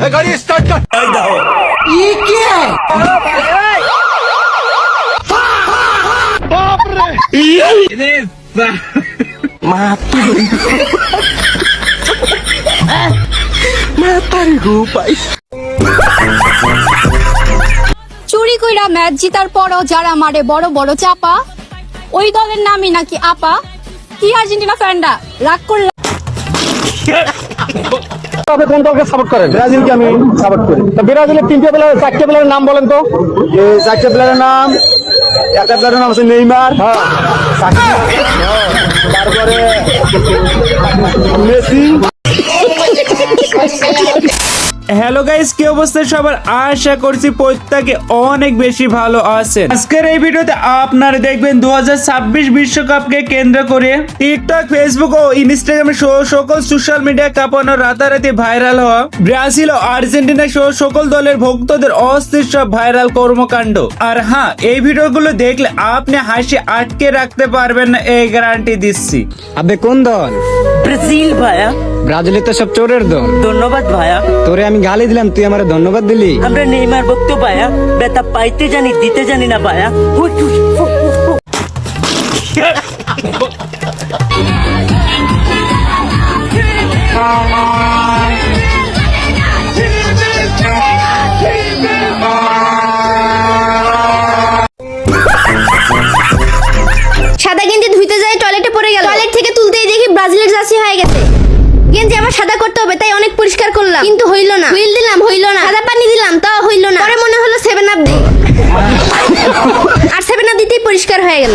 गाड़ी स्टार्ट कर। ये क्या है? बाप रे। চুরি কইরা ম্যাচ জিতার পরও যারা মারে বড় বড় চাপা, ওই দলের নামই নাকি আপা। কি আর্জেন্টিনা ফ্যানরা রাগ করলে? আপনি কোন দলকে সাপোর্ট করেন? ব্রাজিলকে আমি সাপোর্ট করি। তো ব্রাজিলের চারটে প্লেয়ারের নাম বলেন তো। চারটে প্লেয়ারের নাম, একটা প্লেয়ারের নাম আছে নেইমার, তারপরে মেসি। হ্যালো গাইস, কি অবস্থা সবার? আশা করছি প্রত্যেকে অনেক বেশি ভালো আছেন। আজকের এই ভিডিওতে আপনারা দেখবেন 2026 বিশ্বকাপকে কেন্দ্র করে টিকটক, ফেসবুক ও ইনস্টাগ্রামে সকল সোশ্যাল মিডিয়া কাঁপানো রাতারাতি ভাইরাল হওয়া ব্রাজিল ও আর্জেন্টিনা সহ সকল দলের ভক্তদের অস্থির সব ভাইরাল কর্মকাণ্ড। আর হ্যাঁ, এই ভিডিওগুলো দেখলে আপনি হাসি আটকে রাখতে পারবেন না, এই গ্যারান্টি দিচ্ছি। আবে কোন দল? ব্রাজিল ভাইয়া। ব্রাজিলের তো সব চোরের দল। ধন্যবাদ ভাইয়া। তোরে আমি গালি দিলাম, তুই আমার ধন্যবাদ দিলি। আমরা নেইমার ভক্ত ভাইয়া, বেতা পাইতে জানি দিতে জানি না ভাইয়া। সাদা গেঞ্জি ধুইতে যায়, টয়লেটে পড়ে গেল। টয়লেট থেকে তুলতেই দেখি ব্রাজিলের জার্সি হয়ে গেছে। গেঞ্জি আমার সাদা করতে হবে, তাই অনেক পরিষ্কার করলাম, কিন্তু হইল না। হুইল দিলাম, হইল না। সাদা পানি দিলাম, তাও হইল না। পরে মনে হলো 7 আপ দিই, আর 7 আপ দিতেই পরিষ্কার হয়ে গেল।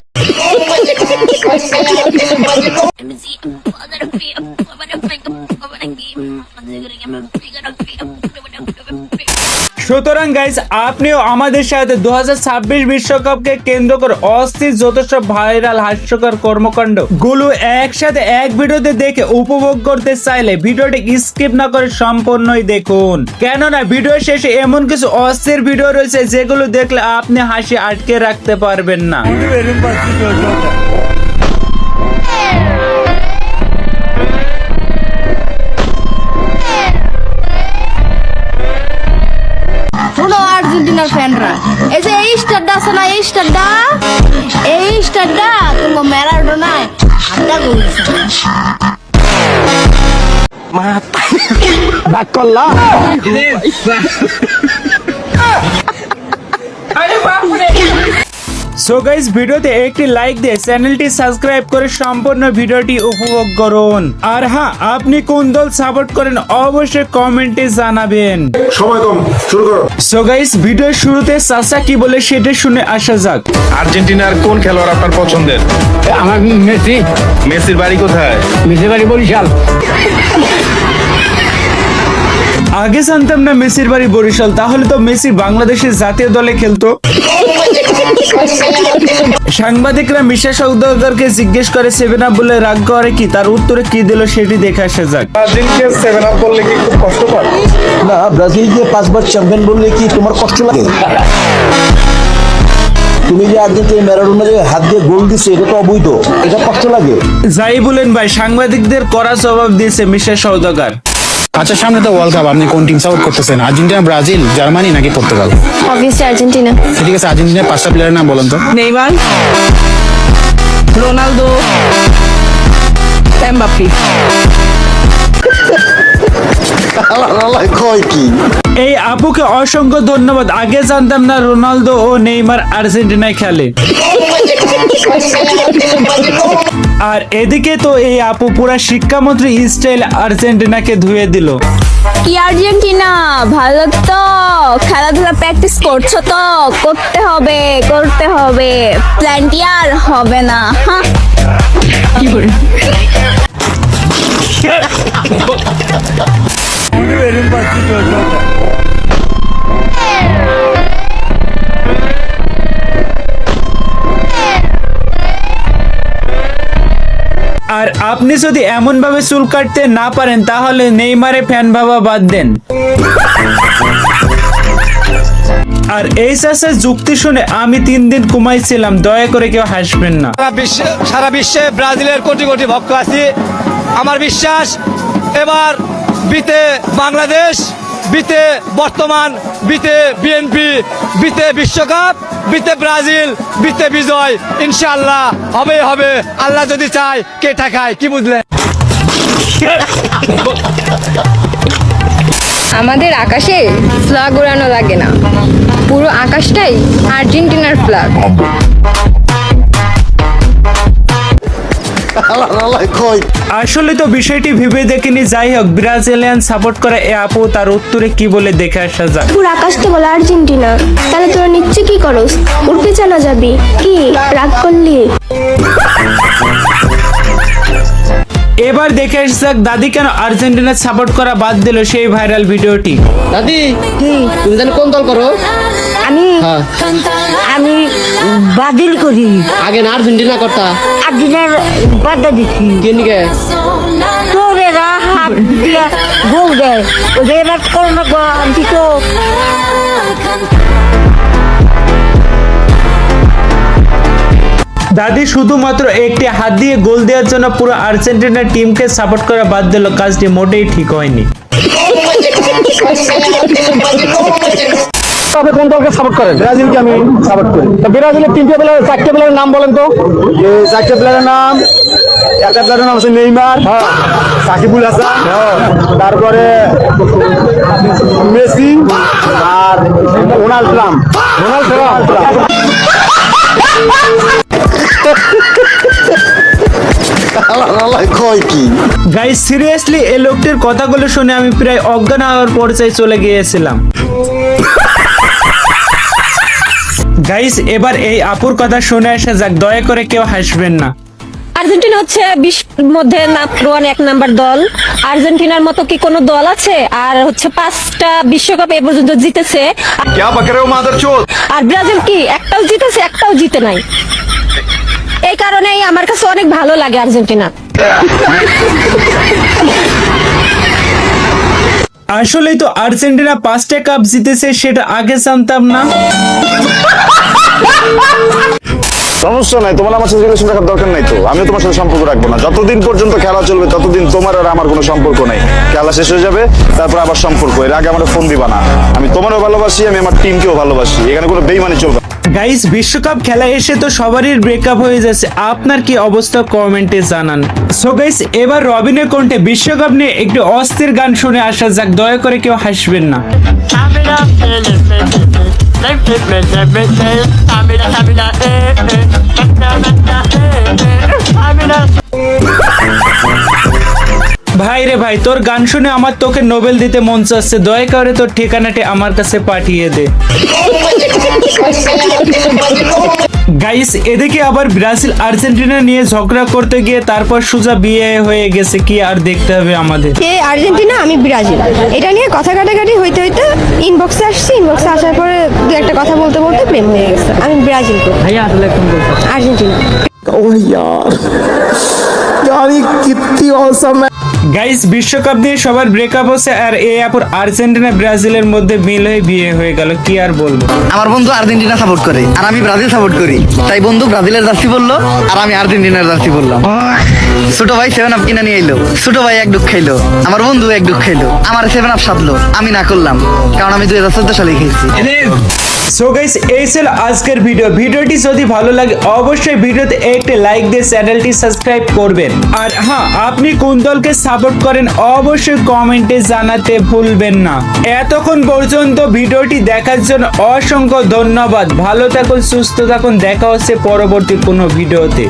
সুতরাং গাইস, আপনিও আমাদের সাথে 2026 বিশ্বকাপকে কেন্দ্র করে অস্থির যত সব ভাইরাল হাস্যকর কর্মকাণ্ড গুলো একসাথে এক ভিডিওতে দেখে উপভোগ করতে চাইলে ভিডিওটি স্কিপ না করে সম্পূর্ণই দেখুন, কেননা ভিডিও শেষে এমন কিছু অস্থির ভিডিও রয়েছে যেগুলো দেখলে আপনি হাসি আটকে রাখতে পারবেন না। শোনো আর্জেন্টিনার ফ্যানরা, এই যে এই স্টারটা আছে না, এই স্টারটা তোমার ম্যারাডোনায় হাতটা গলিছে। ভাগ করলা। সো গাইস, ভিডিওতে একটি লাইক দিয়ে চ্যানেলটি সাবস্ক্রাইব করে সম্পূর্ণ ভিডিওটি উপভোগ করুন। আর হ্যাঁ, আপনি কোন দল সাপোর্ট করেন অবশ্যই কমেন্টে জানাবেন। সময় কম, শুরু করো। সো গাইস, ভিডিওর শুরুতে চাচা কি বলে সেটা শুনে আসা যাক। আর্জেন্টিনার কোন খেলোয়াড় আপনার পছন্দের? আমার মেসি। মেসির বাড়ি কোথায়? মেসির বাড়ি বরিশাল। আগে জানতাম না মেসির বাড়ি বরিশাল, তাহলে তো মেসি বাংলাদেশের জাতীয় দলে খেলতো। সাংবাদিকরা মিশা সওদাগরকে জিজ্ঞেস করে 7 আপ বলে রাগ করে কি, তার উত্তরে কি দিল সেটি দেখে আসা যাক। ব্রাজিলকে 7 আপ বললে কি খুব কষ্ট পায়? না, ব্রাজিলকে 5 বার চ্যাম্পিয়ন বললে কি তোমার কষ্ট লাগে? তুমি যে আর্জেন্টিনা ম্যারাডোনা যে হাত দিয়ে গোল দিচ্ছে, এটা তো অবৈধ, এটা কষ্ট লাগে। যাই বলেন ভাই, সাংবাদিকদের কড়া জবাব দিয়েছে মিশা সওদাগর। আচ্ছা, সামনে তো ওয়ার্ল্ড কাপ, আপনি কোন টিম সাপোর্ট করতেছেন? আর্জেন্টিনা, ব্রাজিল, জার্মানি নাকি পর্তুগাল? Obviously Argentina. ঠিক আছে, আর্জেন্টিনার 5টা প্লেয়ারের নাম বলেন তো। Neymar, Ronaldo, Mbappe. কয় কি? এই আপুকে অসংখ্য ধন্যবাদ। আগে জানতাম না রোনালদো ও নেইমার আর্জেন্টিনায় খেলে। আর এদিকে তো এই আপু পুরা শিক্ষামন্ত্রী স্টাইল আর্জেন্টিনাকে ধুয়ে দিল। কি আর্জেন্টিনা ভালো তো? খেলাধুলা প্র্যাকটিস করছো তো? করতে হবে, প্ল্যান্টি আর হবে না। হ্যাঁ, কি করে? আর আপনি যদি এমন ভাবে চুল কাটতে না পারেন তাহলে নেইমারে ফ্যান ভাবা বাদ দেন। আর এই চাষের যুক্তি শুনে আমি 3 দিন ঘুমাইছিলাম, দয়া করে কেউ হাসবেন না। সারা বিশ্বে ব্রাজিলের কোটি কোটি ভক্ত আছে। আমার বিশ্বাস এবার বিতে বাংলাদেশ বিতে বর্তমান, বিতে বিএনপি, বিতে বিশ্বকাপ, বিতে ব্রাজিল, বিতে বিজয়। ইনশাআল্লাহ হবে হবে, আল্লাহ যদি চায়, কে ঠেকায়, কি বুঝলে? আমাদের আকাশে ফ্ল্যাগ উড়ানো লাগে না, পুরো আকাশটাই আর্জেন্টিনার ফ্ল্যাগ। আসলে তো বিষয়টি ভেবে দেখিনি। যাই হোক, ব্রাজিলিয়ান সাপোর্ট করা এ আপু তার উত্তরে কি বলে দেখে আসা যাক। পুরো আকাশকে বলে আর্জেন্টিনা, তাহলে তোরা নিচ্ছে কি করস? উঠতে চানা যাবি কি? রাগ করলি? এবার দেখে আসা যাক দাদি কেন আর্জেন্টিনা সাপোর্ট করা বাদ দিল, সেই ভাইরাল ভিডিওটি। দাদি, তুমি জানো কোন দল করো? আমি আমি বাতিল করি, আগে না আর্জেন্টিনা করতা, আর্জেন্টিনার বাধা দিচ্ছি। কেনিকে তোরেরা হাত দিয়ে গোল দেয়, ওদের করোনা দিত। দাদি শুধুমাত্র একটি হাত দিয়ে গোল দেওয়ার জন্য পুরো আর্জেন্টিনার টিমকে সাপোর্ট করা বাদ দিল, কাজটি মোটেই ঠিক হয়নি। আপনি কোন দলকে সাপোর্ট করেন? ব্রাজিলকে আমি সাপোর্ট করি। তো ব্রাজিলের চারটে প্লেয়ারের নাম বলেন তো। চারটে প্লেয়ারের নাম, একটা প্লেয়ারের নাম হচ্ছে নেইমার, সাকিবুল হাসান, তারপরে মেসি আর ডোনাল্ড ট্রাম্প। গাইস, সিরিয়াসলি এই লোকটির কথাগুলো শুনে আমি প্রায় অজ্ঞান হওয়ার পর্যায়ে চলে গিয়েছিলাম। গাইস, এবার এই আপুর কথা শুনে আসা যাক, দয়া করে কেউ হাসবেন না। আর্জেন্টিনা হচ্ছে বিশ্বের মধ্যে নাম্বার 1 নাম্বার দল। আর্জেন্টিনার মতো কি কোনো দল আছে? আর হচ্ছে 5টা বিশ্বকাপ এ পর্যন্ত জিতেছে। আর ব্রাজিল কি একটাও জিতেছে? একটাও জিতে নাই। এই কারণেই আমার কাছে অনেক ভালো লাগে আর্জেন্টিনা। আসলেই তো আর্জেন্টিনা 5টা কাপ জিতেছে, সেটা আগে জানতাম না। সমস্যা নাই, তোমার আমার সাথে রিলেশন রাখার দরকার নাই তো। আমিও তোমার সাথে সম্পর্ক রাখবো না। যতদিন পর্যন্ত খেলা চলবে ততদিন তোমার আর আমার কোনো সম্পর্ক নাই। খেলা শেষ হয়ে যাবে, তারপর আবার সম্পর্ক। এর আগে আমার ফোন দিবা না। আমি তোমারও ভালোবাসি, আমি আমার টিমকেও ভালোবাসি। এখানে কোনো বেইমানি চলবে না। গাইস, বিশ্বকাপ খেলা এসে তো সবারই ব্রেকআপ হয়ে যাচ্ছে, আপনার কি অবস্থা কমেন্টে জানান। সো গাইস, এবার রবিনের কণ্ঠে বিশ্বকাপ নিয়ে একটি অস্থির গান শুনে আসা যাক, দয়া করে কেউ হাসবেন না। ভাই রে ভাই, তোর গান শুনে আমার তোকে নোবেল দিতে মন চাচ্ছে, দয়া করে তোর ঠিকানাটি আমার কাছে পাঠিয়ে দে। গাইস, এদিকে আবার ব্রাজিল আর্জেন্টিনা নিয়ে ঝগড়া করতে গিয়ে তারপর সোজা বিয়ে হয়ে গেছে, কি আর দেখতে হবে আমাদের। এ আর্জেন্টিনা, আমি ব্রাজিল, এটা নিয়ে কথা কাটাকাটি হইতে হইতে ইনবক্সে আসছি। ইনবক্সে আসার পরে দু একটা কথা বলতে বলতে প্রেম হয়ে গেছে। আমি ব্রাজিল করি। ভাইয়া আসলে কোন দল? আর্জেন্টিনা। গাইস, বিশ্বকাপ দিয়ে সবার ব্রেকআপ হচ্ছে, আর এই আপুর আর্জেন্টিনা ব্রাজিলের মধ্যে মিল হয়ে বিয়ে হয়ে গেল, কি আর বলবো। আমার বন্ধু আর্জেন্টিনা সাপোর্ট করে আর আমি ব্রাজিল সাপোর্ট করি, তাই বন্ধু ব্রাজিলের জার্সি বললো আর আমি আর্জেন্টিনার জার্সি বললাম। ছোট ভাই 7 আপ কিনে নিয়ে এলো, ছোট ভাই এক ডুব খাইলো, আমার বন্ধু এক ডুব খাইলো, আমার 7 আপ সাধলো, আমি না করলাম কারণ আমি 2014 সালে খেয়েছি। সো গাইস, এই ছিল আজকের ভিডিওটি যদি ভালো লাগে অবশ্যই ভিডিওতে একটা লাইক দিয়ে চ্যানেলটি সাবস্ক্রাইব করবেন। আর হ্যাঁ, আপনি কোন দলকে সাপোর্ট করেন অবশ্যই কমেন্টে জানাতে ভুলবেন না। এতক্ষণ পর্যন্ত ভিডিওটি দেখার জন্য অসংখ্য ধন্যবাদ। ভালো থাকুন, সুস্থ থাকুন, দেখা হচ্ছে পরবর্তী কোনো ভিডিওতে।